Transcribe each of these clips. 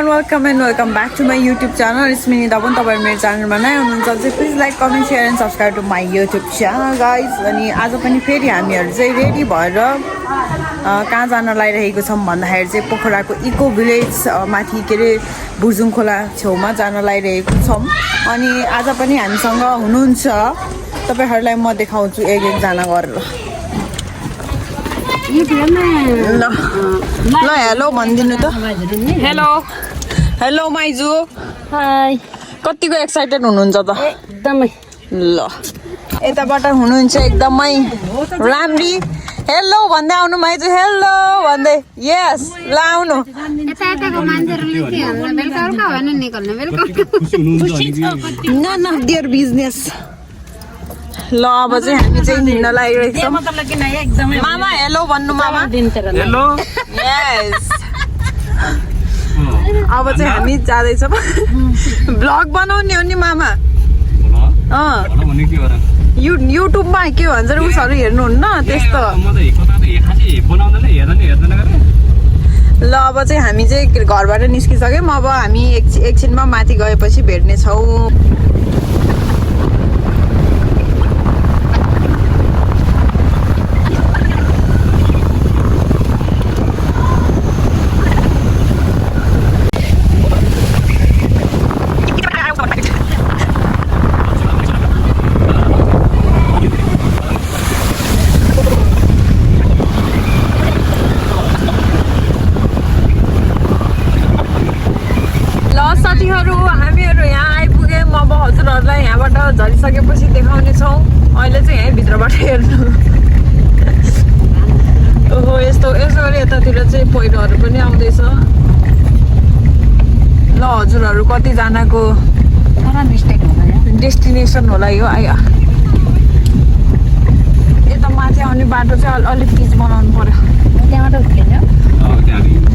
everyone, welcome and welcome back to my YouTube channel. It's me Nidabun. तपाईहरु मेरो च्यानलमा नयाँ हुनुहुन्छ चाहिँ please like comment share and subscribe to my YouTube channel guys. अनि आज पनि फेरि हामीहरु चाहिँ रेडी भएर कहाँ जान लागिरहेको छौं भन्दाखेरि चाहिँ पोखराको इको भिलेज माथि के रे बुर्जुङ खोला छेउमा जान लागिरहेको छौं। अनि आज पनि हामीसँग हुनुहुन्छ, तपाईहरुलाई म देखाउँछु एक एक जना गरेर। ल हेलो भन्दिनु त। हेलो हेलो माइजू। हाय। कतिको एक्साइटेड हुनुहुन्छ त? एकदमै। ल यताबाट हुनुहुन्छ एकदमै राम्री। हेलो भन्दै आउनु माइजू, हेलो भन्दै। यस ल आउनु। यताको मान्छेहरुले के भन्छ वेलकम का भन्नु निकल्नु welcome. None of their business. ल अब चाहिँ हामी चाहिँ हिँड्न लागिरहेको छौं। मामा हेलो भन्नु मामा। हेलो। यस अब चाहिँ हामी जाँदै छौं। ब्लग बनाउने हो नि मामा। युट्युबमा के भन्छ उसहरु हेर्नुहुन्न त्यस्तो। ल अब चाहिँ हामी चाहिँ घरबाट निस्किसक्यौं। अब हामी एकछिनमा माथि गएपछि भेट्ने छौं। हामीहरु यहाँ आइपुग्यौं। अब हजुरहरुलाई यहाँबाट झरिसकेपछि देखाउने छौं। अहिले चाहिँ यही भित्रबाट हेर्नु। ओहो यस्तो यसो गरी यतातिर चाहिँ पहिरोहरु पनि आउँदैछ। ल हजुरहरु कति जनाको डेस्टिनेसन होला यो? आयो यता माथि आउने बाटो चाहिँ अलिक पिच बनाउनु पर्यो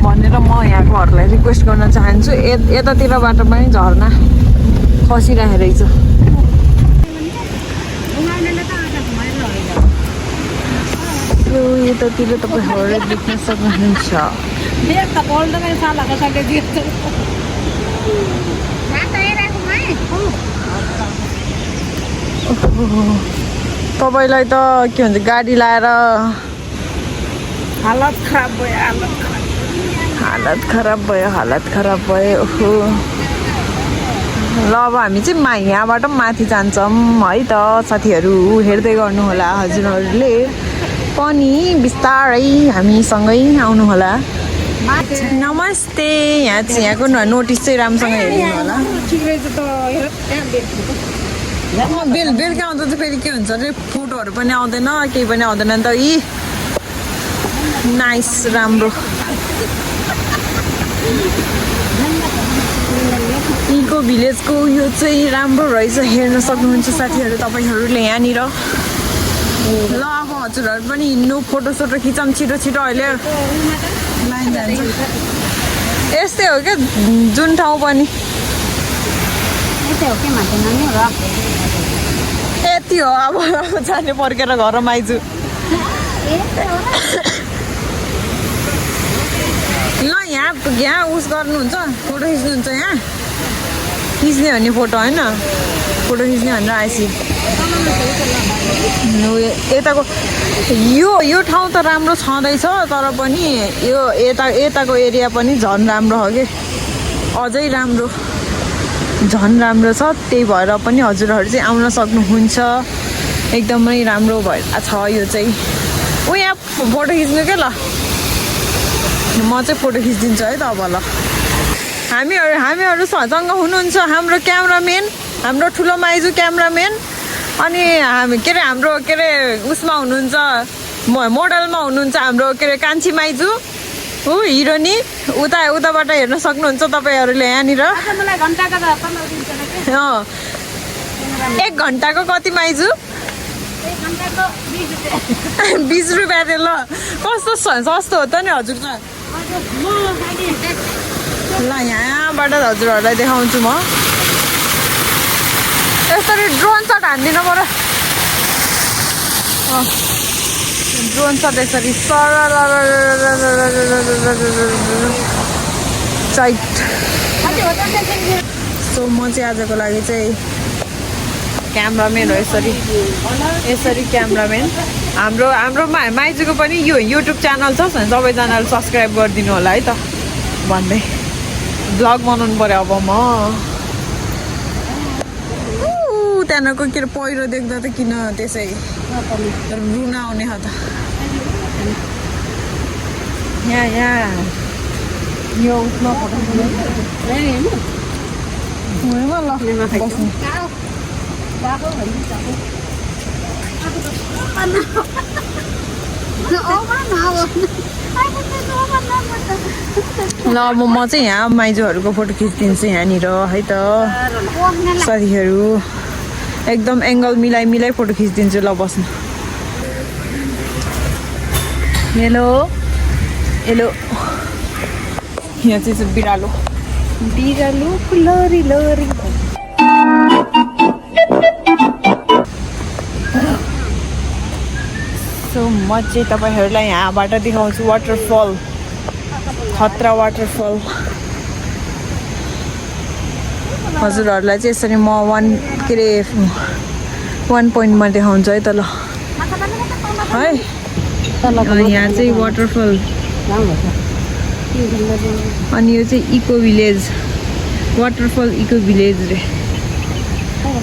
भनेर म यहाँकोहरूलाई रिक्वेस्ट गर्न चाहन्छु। यतातिरबाट पनि झर्ना खसिरहेको रहेछ। यो यतातिर तपाईहरुले देख्न सक्नुहुन्छ। तपाईलाई त के भन्छ गाडी लाएर हालत खराब भयो। ओहो ल अब हामी चाहिँ यहाँबाट माथि जान्छौँ है त साथीहरु। हेर्दै गर्नु होला हजुरहरुले पनि बिस्तारै हामीसँगै आउनु होला। नमस्ते। यहाँको नोटिस चाहिँ राम्रोसँग हेर्नु होला। बेलुका आउँदा चाहिँ फेरि के हुन्छ अरे फोटोहरु पनि आउँदैन केही पनि आउँदैन नि त। नाइस राम्रो इको भिलेजको यो चाहिँ राम्रो रहेछ। हेर्न सक्नुहुन्छ साथीहरु तपाईहरुले यहाँनिर। ल अब हजुरहरु पनि हिँड्नु फोटोसोटो खिचौँ छिटो छिटो। अहिले लाइन जान्छ। यस्तै हो क्या जुन ठाउँ पनि यति हो। अब जाने फर्केर घरमा आइजु। ल यहाँ उस गर्नुहुन्छ फोटो खिच्नुहुन्छ। यहाँ खिच्ने हो नि फोटो होइन फोटो खिच्ने भनेर आएपछि यताको यो ठाउँ त राम्रो छँदैछ तर पनि यो यताको एरिया पनि झन् राम्रो हो कि अझै राम्रो झन् राम्रो छ। त्यही भएर पनि हजुरहरु चाहिँ आउन सक्नुहुन्छ। एकदमै राम्रो भएर छ यो चाहिँ। यहाँ फोटो खिच्नु के ल म चाहिँ फोटो खिचिदिन्छु है त। अब ल हामीहरु सँग हुनुहुन्छ हाम्रो क्यामेराम्यान, हाम्रो ठुलो माइजू क्यामेराम्यान। अनि हामी के रे हाम्रो के रे उसमा हुनुहुन्छ मोडलमा हुनुहुन्छ हाम्रो के रे कान्छी माइजू हो हिरोनी। उताबाट हेर्न सक्नुहुन्छ तपाईहरुले यहाँनिर। 1 घण्टाको कति माइजू? 20 रुपियाँ दे। ल कस्तो सस्तो हो त नि हजुर त। ल यहाँबाट हजुरहरुलाई देखाउँछु म। यसरी ड्रोन शट हान्दिन पर्यो। ड्रोन शट यसरी साइड सो म चाहिँ आजको लागि चाहिँ क्यामराम्यान हो यसरी क्यामराम्यान हाम्रो माइजूको पनि यो युट्युब च्यानल छ सबैजनाले सब्सक्राइब गरिदिनु होला है त भन्दै भ्लग बनाउनु पर्यो अब म त्यहाँको के अरे पहिरो देख्दा त किन त्यसै रुन आउने हो त यहाँ यो उसमा ल म चाहिँ यहाँ माइजूहरूको फोटो खिचिदिन्छु यहाँनिर है त साथीहरू एकदम एङ्गल मिलाइ फोटो खिचिदिन्छु ल बस्नु हेलो हेलो यहाँ चाहिँ बिरालो लरी सो म चाहिँ तपाईँहरूलाई यहाँबाट देखाउँछु वाटरफल खतरा वाटरफल हजुरहरूलाई चाहिँ यसरी म 1 पोइन्टमा देखाउँछु है त ल है यहाँ चाहिँ वाटरफल अनि यो चाहिँ eco village waterfall eco village रे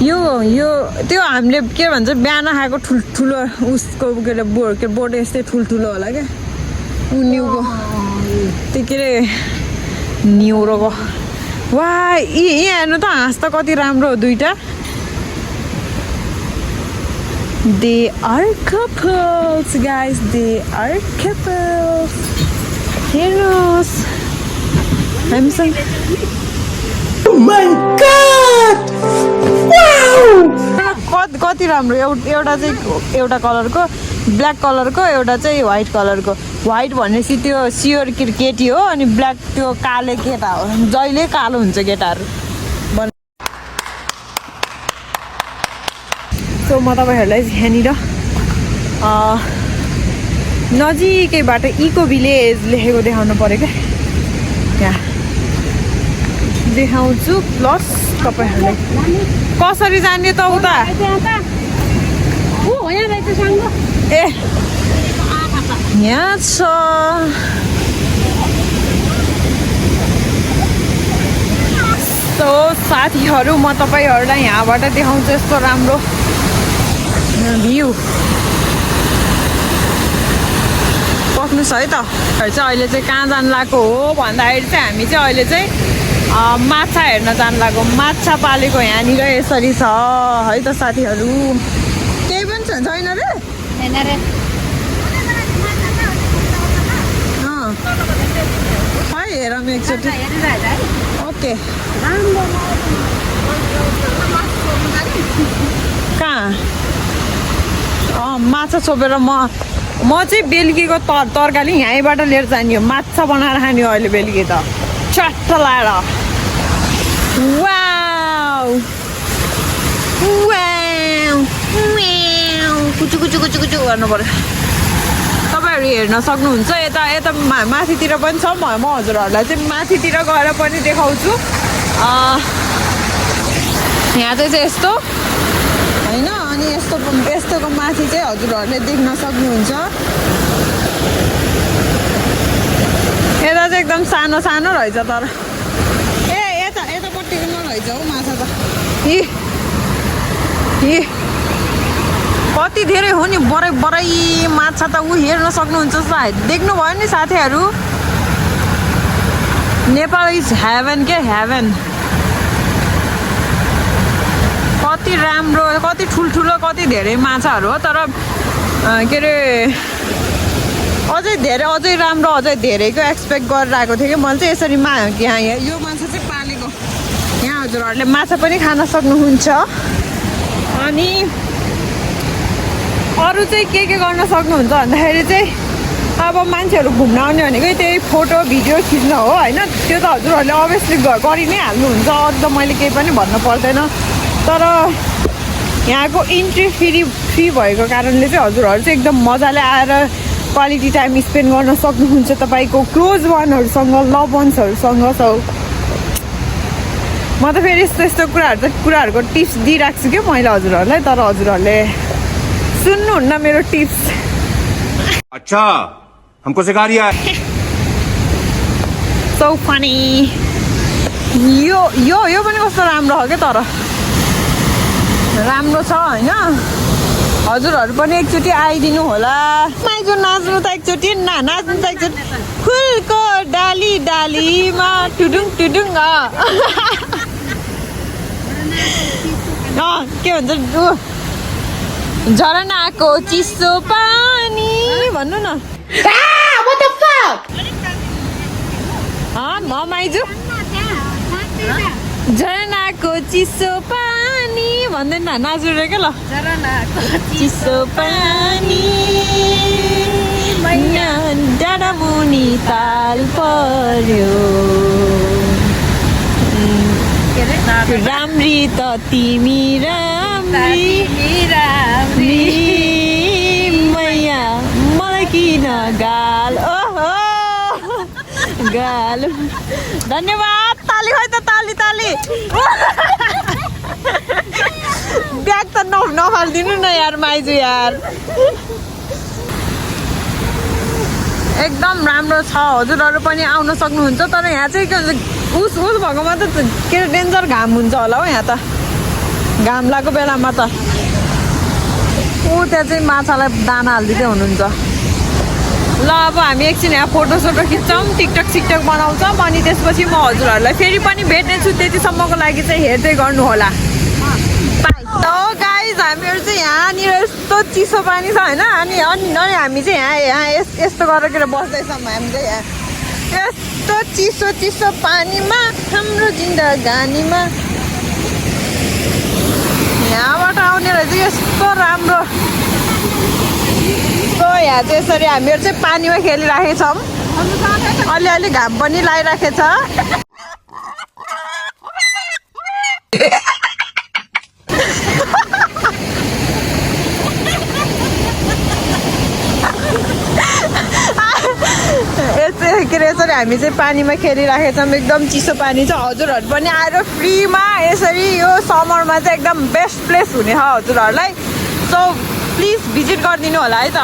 यो त्यो हामीले के भन्छ बिहान खाएको ठुल्ठुलो उसको के अरे बोट यस्तै ठुल्ठुलो होला क्या न्युको त्यो के अरे न्युरोको वा यहाँ हेर्नु त हाँस त कति राम्रो हो दुईटा they are couples guys they are couples हेर्नुहोस् हामीसँग Oh my God! Wow! कति राम्रो एउटा चाहिँ एउटा कलरको ब्ल्याक कलरको एउटा चाहिँ व्हाइट कलरको व्हाइट भनेपछि त्यो सियोर केटी हो अनि ब्ल्याक त्यो काले केटा हो जहिले कालो हुन्छ केटाहरू सो म तपाईँहरूलाई यहाँनिर नजिकैबाट इको भिलेज लेखेको देखाउनु पऱ्यो क्या त्यहाँ देखाउँछु प्लस तपाईँहरूलाई कसरी जाने त उता ए यहाँ छ सो साथीहरू म तपाईँहरूलाई यहाँबाट देखाउँछु यस्तो राम्रो भ्यू बस्नुहोस् है त चाहिँ अहिले चाहिँ कहाँ जानु लागेको हो भन्दाखेरि चाहिँ हामी चाहिँ अहिले चाहिँ माछा हेर्न जानु लागेको माछा पालेको यहाँनिर यसरी छ है त साथीहरू केही पनि छैन रे है हेरौँ एकचोटि ओके कहाँ माछा छोपेर म चाहिँ बेलुकीको तरकारी यहीँबाट लिएर जाने हो माछा बनाएर खाने हो अहिले बेलुकी त चट्ट लाएर वाउ कुचु गर्नु पर्यो तपाईँहरू हेर्न सक्नुहुन्छ यता माथितिर पनि छ म हजुरहरूलाई चाहिँ माथितिर गएर पनि देखाउँछु यहाँ चाहिँ यस्तो होइन अनि यस्तोको माथि चाहिँ हजुरहरूले देख्न सक्नुहुन्छ यता चाहिँ एकदम सानो रहेछ तर यतापट्टिको नरहेछ हौ माछा त कति धेरै हो नि बराई माछा त ऊ हेर्न सक्नुहुन्छ सायद देख्नुभयो नि साथीहरू नेपाल इज हेभन के हेभन कति राम्रो कति ठुल्ठुलो कति धेरै माछाहरू हो तर के अरे अझै राम्रो अझै धेरैको एक्सपेक्ट गरेर आएको थिएँ कि मैले चाहिँ यसरी यहाँ यो माछा चाहिँ पालेको यहाँ हजुरहरूले माछा पनि खान सक्नुहुन्छ अनि अरू चाहिँ के गर्न सक्नुहुन्छ भन्दाखेरि चाहिँ अब मान्छेहरू घुम्न आउने भनेकै त्यही फोटो भिडियो खिच्न हो होइन त्यो त हजुरहरूले अभियसली गरि नै हाल्नुहुन्छ अरू त मैले केही पनि भन्नु पर्दैन तर यहाँको इन्ट्री फ्री भएको कारणले चाहिँ हजुरहरू चाहिँ एकदम मजाले आएर क्वालिटी टाइम स्पेन्ड गर्न सक्नुहुन्छ तपाईँको क्लोज वानहरूसँग, लभ वान्सहरूसँग। सो म त फेरि यस्तो कुराहरूको टिप्स दिइराख्छु क्या मैले हजुरहरूलाई, तर हजुरहरूले सुन्नुहुन्न मेरो टिप्स। अच्छा हमको सिखा रिया है। So funny. यो यो यो पनि कस्तो राम्रो हो क्या, तर राम्रो छ होइन। हजुरहरू पनि एकचोटि आइदिनु होला। माइजो नाच्नु त एकचोटि, नाच्नु त एकचोटि। फुलको डाली डालीमा टुडुङ टुडुङ। के भन्छ झरनाको चिसो पानी भन्नु न। माइजू झरनाको चिसो पानी भन्दैन नाच्नु रे क्या ल। चिसो पानी डाँडा मुनि ताल पर्यो, राम्री त तिमी राम्री मैया मलाई किन गाल। ओहो गाल। धन्यवाद। ताली खै त ताली ताली। ब्याग त नफालिदिनु न यार माइजू यार। एकदम राम्रो छ, हजुरहरू पनि आउन सक्नुहुन्छ। तर यहाँ चाहिँ के भन्छ उस भएकोमा त के डेन्जर घाम हुन्छ होला हौ। यहाँ त घाम लागेको बेलामा त त्यहाँ चाहिँ माछालाई दाना हालिदिँदै हुनुहुन्छ। ल अब हामी एकछिन यहाँ फोटोसोटो खिच्छौँ, टिकटक सिकटक बनाउँछौँ, अनि त्यसपछि म हजुरहरूलाई फेरि पनि भेट्नेछु। त्यतिसम्मको लागि चाहिँ हेर्दै गर्नु होला। गाइज हामीहरू चाहिँ यहाँनिर यस्तो चिसो पानी छ होइन, अनि हामी चाहिँ यहाँ यस्तो गरेर बस्दैछौँ। हामी चाहिँ यहाँ यस्तो चिसो चिसो पानीमा हाम्रो जिन्दगानीमा यहाँबाट आउनेलाई चाहिँ यस्तो राम्रो। सो यहाँ चाहिँ यसरी हामीहरू चाहिँ पानीमा खेलिराखेको छौँ। अलिअलि घाम पनि लगाइराखेको छ। के अरे यसरी हामी चाहिँ पानीमा खेलिराखेको छौँ। एकदम चिसो पानी छ। हजुरहरू पनि आएर फ्रीमा यसरी यो समरमा चाहिँ एकदम बेस्ट प्लेस हुने छ हजुरहरूलाई। सो प्लिज भिजिट गरिदिनु होला है त।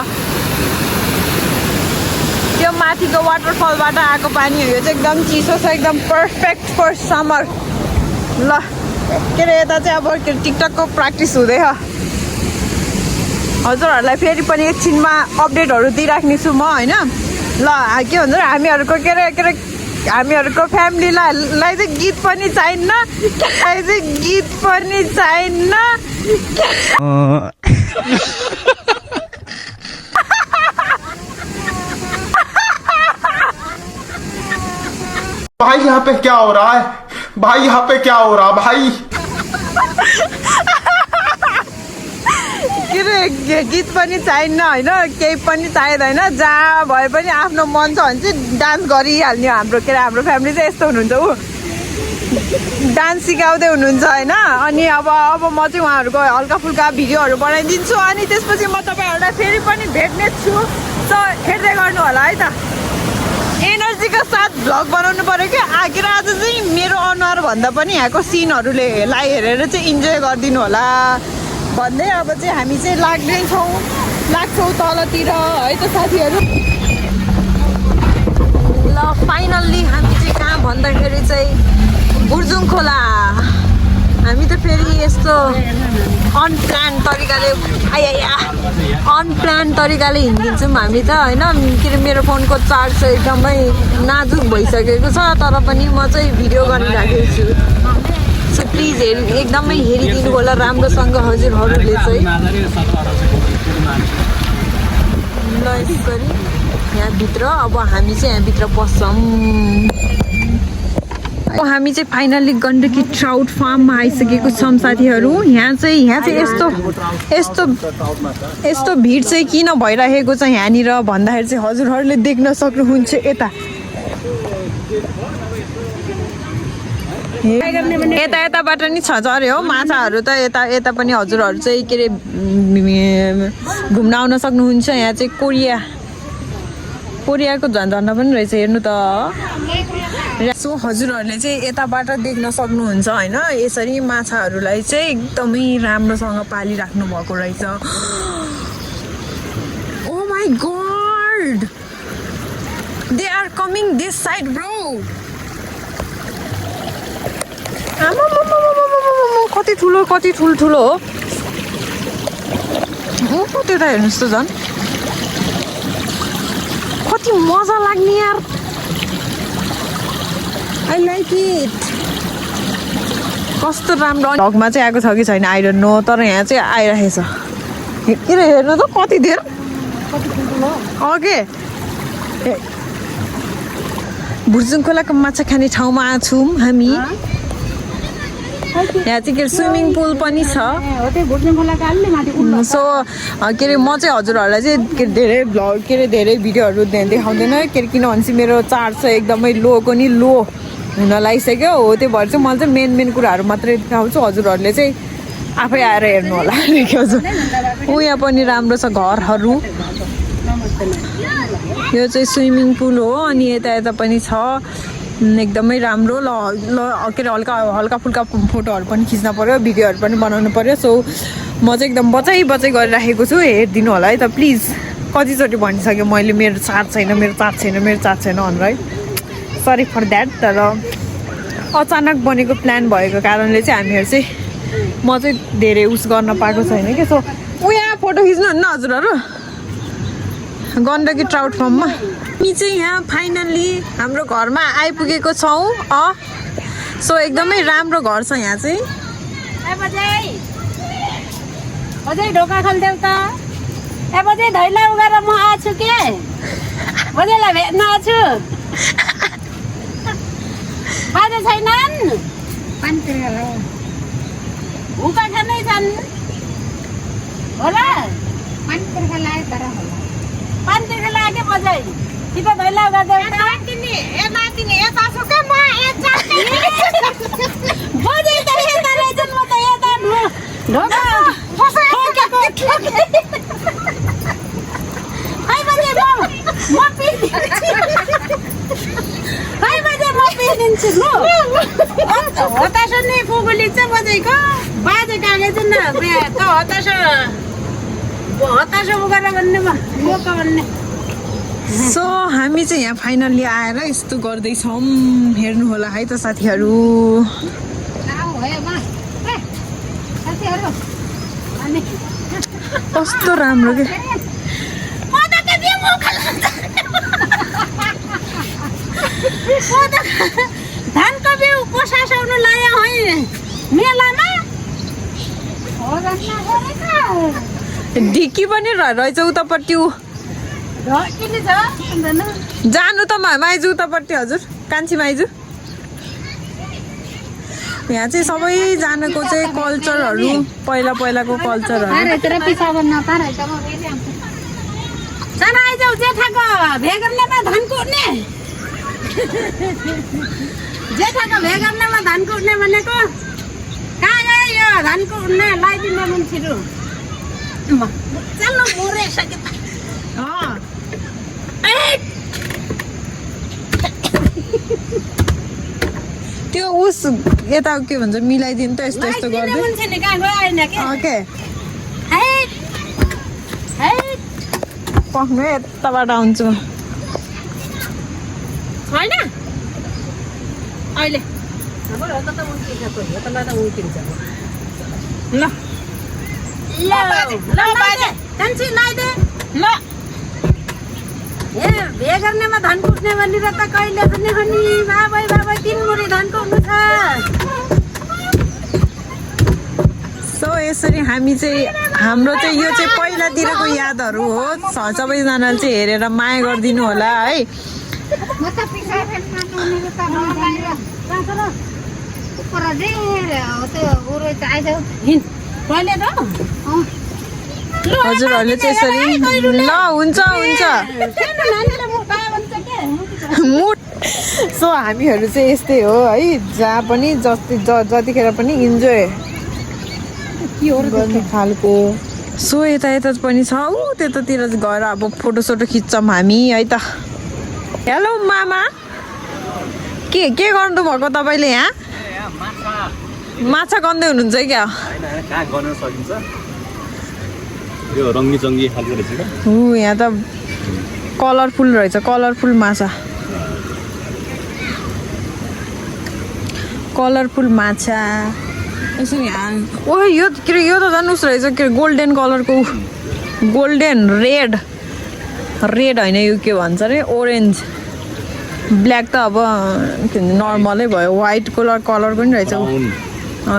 त्यो माथिको वाटरफलबाट आएको पानी यो चाहिँ एकदम चिसो छ, एकदम पर्फेक्ट फर समर। ल के अरे यता चाहिँ अब टिकटकको प्र्याक्टिस हुँदैछ। हजुरहरूलाई फेरि पनि एकछिनमा अपडेटहरू दिइराख्नेछु म होइन। ल के भन्छ हामीहरूको के अरे हामीहरूको फ्यामिलीलाई चाहिँ गीत पनि चाहिन्न, गीत पनि चाहिन्न। भाई यहाँ पे क्या हो रहा है? भाई यहाँ पे क्या हो रहा भाई? के अरे गीत पनि चाहिन्न होइन, केही पनि चाहिँदैन। जहाँ भए पनि आफ्नो मन छ भने चाहिँ डान्स गरिहाल्ने हाम्रो के अरे हाम्रो फ्यामिली चाहिँ यस्तो हुनुहुन्छ। ऊ डान्स सिकाउँदै हुनुहुन्छ होइन। अनि अब म चाहिँ उहाँहरूको हल्का फुल्का भिडियोहरू बनाइदिन्छु, अनि त्यसपछि म तपाईँहरूलाई फेरि पनि भेट्ने छु। सो हेर्दै गर्नु होला है त। एनर्जीको साथ भ्लग बनाउनु पऱ्यो कि आखिर आज चाहिँ मेरो अनुहार भन्दा पनि यहाँको सिनहरूले हेरेर चाहिँ इन्जोय गरिदिनु होला भन्दै अब चाहिँ हामी चाहिँ लाग्छौँ तलतिर है त साथीहरू। ल फाइनल्ली हामी चाहिँ कहाँ भन्दाखेरि चाहिँ बुर्जुङ खोला। हामी त फेरि यस्तो अनप्लान तरिकाले हिँडिदिन्छौँ हामी त होइन। के अरे मेरो फोनको चार्ज चाहिँ एकदमै नाजुक भइसकेको छ, तर पनि म चाहिँ भिडियो गरिराखेको छु। सो प्लिज एकदमै हेरिदिनु होला राम्रोसँग हजुरहरूले चाहिँ। ल यसरी यहाँभित्र अब हामी चाहिँ यहाँभित्र पस्छौँ। हामी चाहिँ फाइनल्ली गण्डकी ट्राउट फार्ममा आइसकेको छौँ साथीहरू। यहाँ चाहिँ यस्तो भिड चाहिँ किन भइरहेको छ यहाँनिर भन्दाखेरि चाहिँ हजुरहरूले देख्न सक्नुहुन्छ यता यताबाट नि छ अरे हो माछाहरू त। यता पनि हजुरहरू चाहिँ के अरे घुम्न आउन सक्नुहुन्छ। यहाँ चाहिँ कोरियाको झन्झन्डा पनि रहेछ हेर्नु त। सो हजुरहरूले चाहिँ यताबाट देख्न सक्नुहुन्छ होइन, यसरी माछाहरूलाई चाहिँ एकदमै राम्रोसँग पालिराख्नु भएको रहेछ। Oh my god, they are coming this side bro. कति ठुलो कति ठुलो हो। त्यता हेर्नुहोस् त झन् कति मजा लाग्ने यार। I like it. कस्तो राम्रो। भ्लगमा चाहिँ आएको छ कि छैन आई डोन्ट नो, तर यहाँ चाहिँ आइरहेछ। हेर्नु त कति धेर ओके। भुर्जुङ खोलाको माछा खाने ठाउँमा छौँ हामी। यहाँ चाहिँ के अरे स्विमिङ पुल पनि छ। सो के अरे म चाहिँ हजुरहरूलाई चाहिँ के अरे धेरै भ्लग के अरे धेरै भिडियोहरू देखाउँदैन के अरे, किनभने चाहिँ मेरो चार्ज चाहिँ एकदमै लोको नि लो हुन लागिसक्यो हो। त्यो भएर चाहिँ मैले चाहिँ मेन कुराहरू मात्रै देखाउँछु, हजुरहरूले चाहिँ आफै आएर हेर्नु होला। ऊ यहाँ पनि राम्रो छ घरहरू। यो चाहिँ स्विमिङ पुल हो अनि यता यता पनि छ एकदमै राम्रो। ल के अरे हल्का फुल्का फोटोहरू पनि खिच्न पर्यो, भिडियोहरू पनि बनाउनु पर्यो। सो म चाहिँ एकदम बचाइ गरिराखेको छु, हेरिदिनु होला है त प्लिज। कतिचोटि भनिसक्यो मैले मेरो चार्ज छैन भनेर है, सरी फर द्याट। तर अचानक बनेको प्लान भएको कारणले चाहिँ हामीहरू चाहिँ म चाहिँ धेरै उस गर्न पाएको छैन कि। सो यहाँ फोटो खिच्नुहुन्न हजुरहरू गण्डकी ट्राउट फार्ममा। हामी चाहिँ यहाँ फाइनल्ली हाम्रो घरमा आइपुगेको छौँ। सो एकदमै राम्रो घर छ यहाँ चाहिँ। ढोका खोलिदेऊ त। ए बजे धैला उगाएर म आछु के बजेलाई भेट्न आछु। बाजे छैनन् उका खानै छन् होला। पानीतिर लाग्यो बजे कि त धैला उगाएर बजे त यता रहेछन्, म त यता ढोका हताश नै पुगुली चाहिँ बजेको बाजे कागज न त हताश उगाएर भन्ने मोका भन्ने। सो हामी चाहिँ यहाँ फाइनल्ली आएर यस्तो गर्दैछौँ, हेर्नु होला है त साथीहरू। कस्तो राम्रो के धानको बिउ कोसासाउनु लायो है मेलामा। ढिकी पनि रहेछ उतापट्टि। जानु त माइजू उतापट्टि हजुर, कान्छी माइजू। यहाँ चाहिँ सबैजनाको चाहिँ कल्चरहरू पहिलाको कल्चरहरू। जेठाको भेगर्नेमा धान कुट्ने भनेको कहाँ गयो यो धान कुट्ने लगाइदिने मान्छेहरू। चल्नु मरिसक्यो त्यो उस यता के भन्छ मिलाइदिनु त यस्तो यस्तो गर्दै। ओके पक्नु यताबाट आउँछु छैन अहिले भेगर्नेमा धान कुट्ने भनेर त कहिले पनि बाबै 3 मुरी धान कुट्नु छ। सो यसरी हामी चाहिँ हाम्रो चाहिँ यो चाहिँ पहिलातिरको यादहरू हो। सबैजनाले चाहिँ हेरेर माया गरिदिनु होला है। हजुरहरूले चाहिँ यसरी ल हुन्छ सो हामीहरू चाहिँ यस्तै हो है, जहाँ पनि जतिखेर पनि इन्जोय गर्ने खालको। सो यता पनि छ ऊ त्यतातिर गएर अब फोटोसोटो खिच्छौँ हामी है त। हेलो मामा के गर्नु भएको तपाईँले यहाँ माछा गन्दै हुनुहुन्छ क्या कहाँ गर्न सकिन्छ यो रङ्गी चङ्गी खालको रहेछ क्या यहाँ त कलरफुल रहेछ कलरफुल माछा यसरी यहाँ ओ यो के अरे यो त झन् उस रहेछ के अरे गोल्डन कलरको गोल्डन रेड होइन यो के भन्छ अरे ओरेन्ज ब्ल्याक त अब नर्मलै भयो व्हाइट कलर पनि रहेछ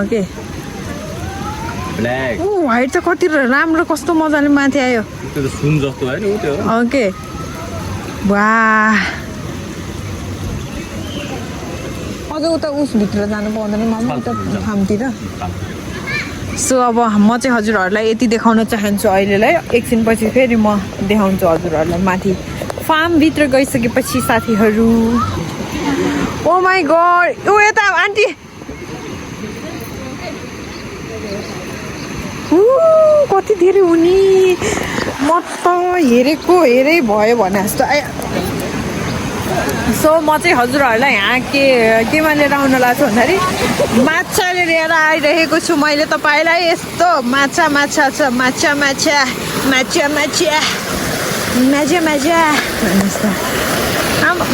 के ब्ल्याक व्हाइट त कति राम्रो कस्तो मजाले माथि आयो त्यो त सुन जस्तो भयो नि त्यो के वाह अझ उता उसभित्र जानु पाउँदैन मामा उता फार्मतिर सो अब म चाहिँ हजुरहरूलाई यति देखाउन चाहन्छु अहिलेलाई एकछिनपछि फेरि म देखाउँछु हजुरहरूलाई माथि फार्मभित्र गइसकेपछि साथीहरू ओ माई गड ओ यता आन्टी कति धेरै हुने म त हेरै भयो भने जस्तो सो म चाहिँ हजुरहरूलाई यहाँ केमा लिएर आउन लाग्छु भन्दाखेरि माछाले लिएर आइरहेको छु मैले तपाईँलाई यस्तो माछा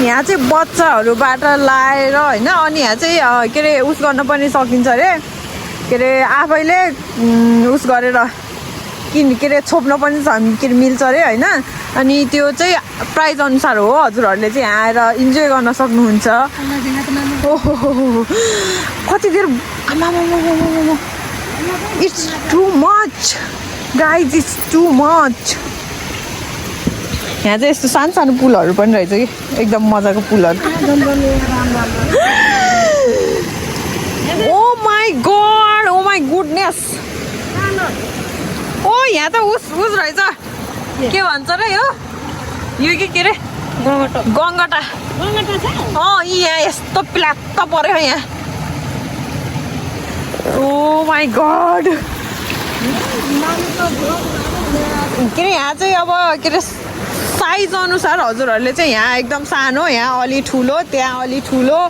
यहाँ चाहिँ बच्चाहरूबाट लाएर होइन अनि यहाँ चाहिँ के अरे उस गर्न पनि सकिन्छ अरे के अरे आफैले उस गरेर के अरे छोप्न पनि के अरे मिल्छ अरे होइन अनि त्यो चाहिँ प्राइज अनुसार हो हजुरहरूले चाहिँ यहाँ आएर इन्जोय गर्न सक्नुहुन्छ ओहो कति धेरै it's too much guys it's too much यहाँ चाहिँ यस्तो सानो पुलहरू पनि रहेछ कि एकदम मजाको पुलहरू ओ माई गुडनेस ओ यहाँ त उस रहेछ के भन्छ र यो के अरे गङ्गटा यहाँ यस्तो प्लात्त पऱ्यो यहाँ ओ माई गड के अरे यहाँ चाहिँ अब के अरे साइज अनुसार हजुरहरूले चाहिँ यहाँ एकदम सानो यहाँ अलि ठुलो त्यहाँ अलि ठुलो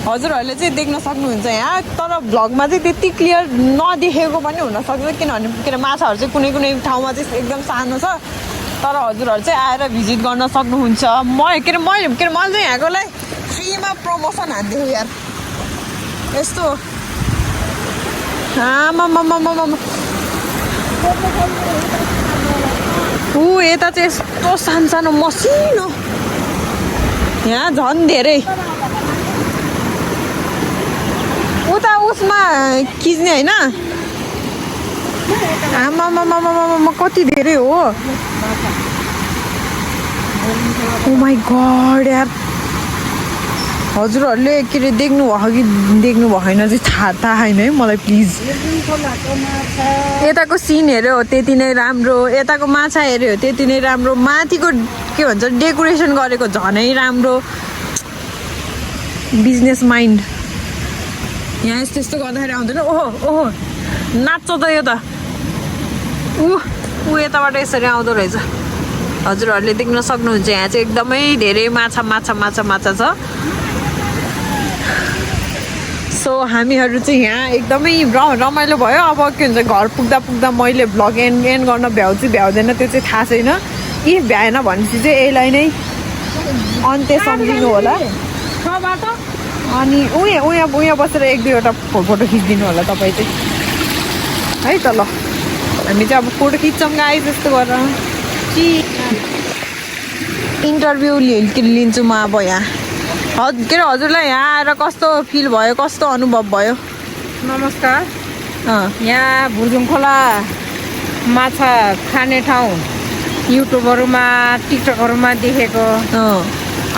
हजुरहरूले चाहिँ देख्न सक्नुहुन्छ यहाँ तर भ्लगमा चाहिँ त्यति क्लियर नदेखेको पनि हुनसक्छ किनभने के अरे माछाहरू चाहिँ कुनै ठाउँमा चाहिँ एकदम सानो छ तर हजुरहरू चाहिँ आएर भिजिट गर्न सक्नुहुन्छ मैले चाहिँ यहाँकोलाई फ्रीमा प्रमोसन हान्दियो यार यस्तो यता चाहिँ यस्तो सानो मसिनो यहाँ झन् धेरै उता उसमा खिच्ने होइन आमा कति धेरै हो ओ माई गड यार हजुरहरूले के अरे देख्नु भएको कि देख्नु भएन चाहिँ थाहा छैन है मलाई प्लिज यताको सिन हेऱ्यो त्यति नै राम्रो यताको माछा हेऱ्यो त्यति नै राम्रो माथिको के भन्छ डेकोरेसन गरेको झनै राम्रो बिजनेस माइन्ड यहाँ यस्तो गर्दाखेरि आउँदैन ओहो नाच्छ त यो त ऊ यताबाट यसरी आउँदो रहेछ हजुरहरूले देख्न सक्नुहुन्छ यहाँ चाहिँ एकदमै धेरै माछा छ सो हामीहरू चाहिँ यहाँ एकदमै रमाइलो भयो अब के हुन्छ घर पुग्दा मैले भ्लग एन्ड गर्न भ्याउँदैन त्यो चाहिँ थाहा छैन इफ भ्याएन भनेपछि चाहिँ यसलाई नै अन्त्य सम्झिनु होला अनि उहाँ बसेर 1-2वटा फोटो खिचिदिनु होला तपाईँ चाहिँ है त ल हामी चाहिँ अब फोटो खिच्छौँ गाई जस्तो गरेर इन्टरभ्यू लिन्छु म अब यहाँ के अरे हजुरलाई यहाँ आएर कस्तो फिल भयो कस्तो अनुभव भयो नमस्कार यहाँ भुर्जुङ खोला माछा खाने ठाउँ युट्युबहरूमा टिकटकहरूमा देखेको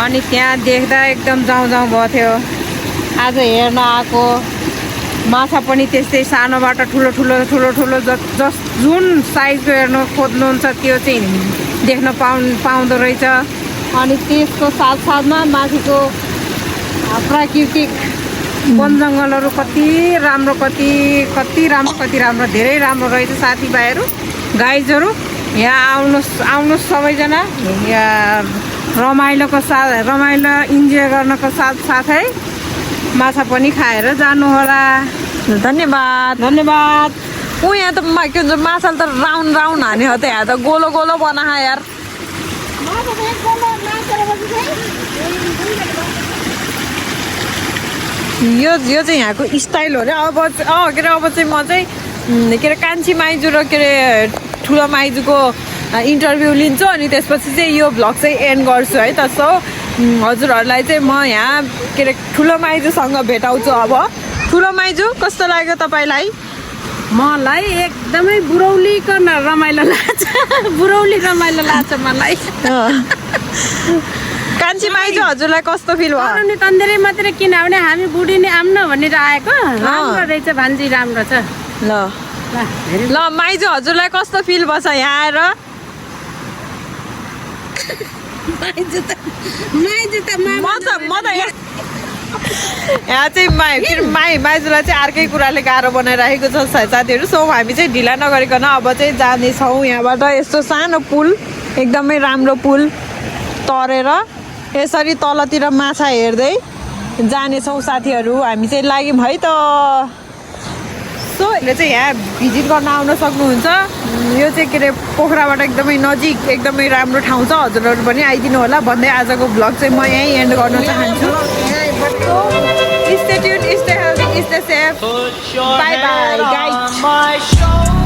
अनि त्यहाँ देख्दा एकदम जाउँ भयो थियो आज हेर्न आएको माछा पनि त्यस्तै सानोबाट ठुलो जुन साइजको हेर्नु खोज्नुहुन्छ त्यो चाहिँ देख्न पाउँदो रहेछ अनि त्यसको साथमा माथिको प्राकृतिक वन जङ्गलहरू कति राम्रो धेरै राम्रो रहेछ साथीभाइहरू गाइजहरू यहाँ आउनुहोस् सबैजना यहाँ रमाइलो इन्जोय गर्नको साथै माछा पनि खाएर जानु होला। धन्यवाद। ऊ यहाँ त के भन्छ माछाले त राउन्ड हाने हो त यहाँ त गोलो बना यार। यो चाहिँ यहाँको स्टाइल हो अरे। अब के अरे अब चाहिँ म चाहिँ के अरे कान्छी माइजू र के अरे ठुलो माइजूको इन्टरभ्यू लिन्छु अनि त्यसपछि चाहिँ यो भ्लग चाहिँ एन्ड गर्छु है त। सो हजुरहरूलाई चाहिँ म यहाँ के अरे ठुलो माइजूसँग भेटाउँछु। अब ठुलो माइजू कस्तो लाग्यो तपाईँलाई? मलाई एकदमै बुरौलीको रमाइलो लाग्छ मलाई। कान्छी माइजू हजुरलाई कस्तो फिल भयो? नि तन्देरै मात्रै किनभने हामी बुढी नै आउन भनेर आएको। राम्रो रहेछ भान्जी, राम्रो छ। ल माइजू हजुरलाई कस्तो फिल भएछ यहाँ आएर? यहाँ चाहिँ माइजूलाई चाहिँ अर्कै कुराले गाह्रो बनाइराखेको छ साथीहरू। सो हामी चाहिँ ढिला नगरिकन अब चाहिँ जानेछौँ यहाँबाट। यस्तो सानो पुल, एकदमै राम्रो पुल तरेर यसरी तलतिर माछा हेर्दै जानेछौँ साथीहरू। हामी चाहिँ लाग्यौँ है त। सो यसले चाहिँ यहाँ भिजिट गर्न आउन सक्नुहुन्छ। यो चाहिँ के अरे पोखराबाट एकदमै नजिक, एकदमै राम्रो ठाउँ छ। हजुरहरू पनि आइदिनु होला भन्दै आजको भ्लग चाहिँ म यहीँ एन्ड गर्न चाहन्छु। Stay tuned, stay healthy, stay safe. Bye bye guys.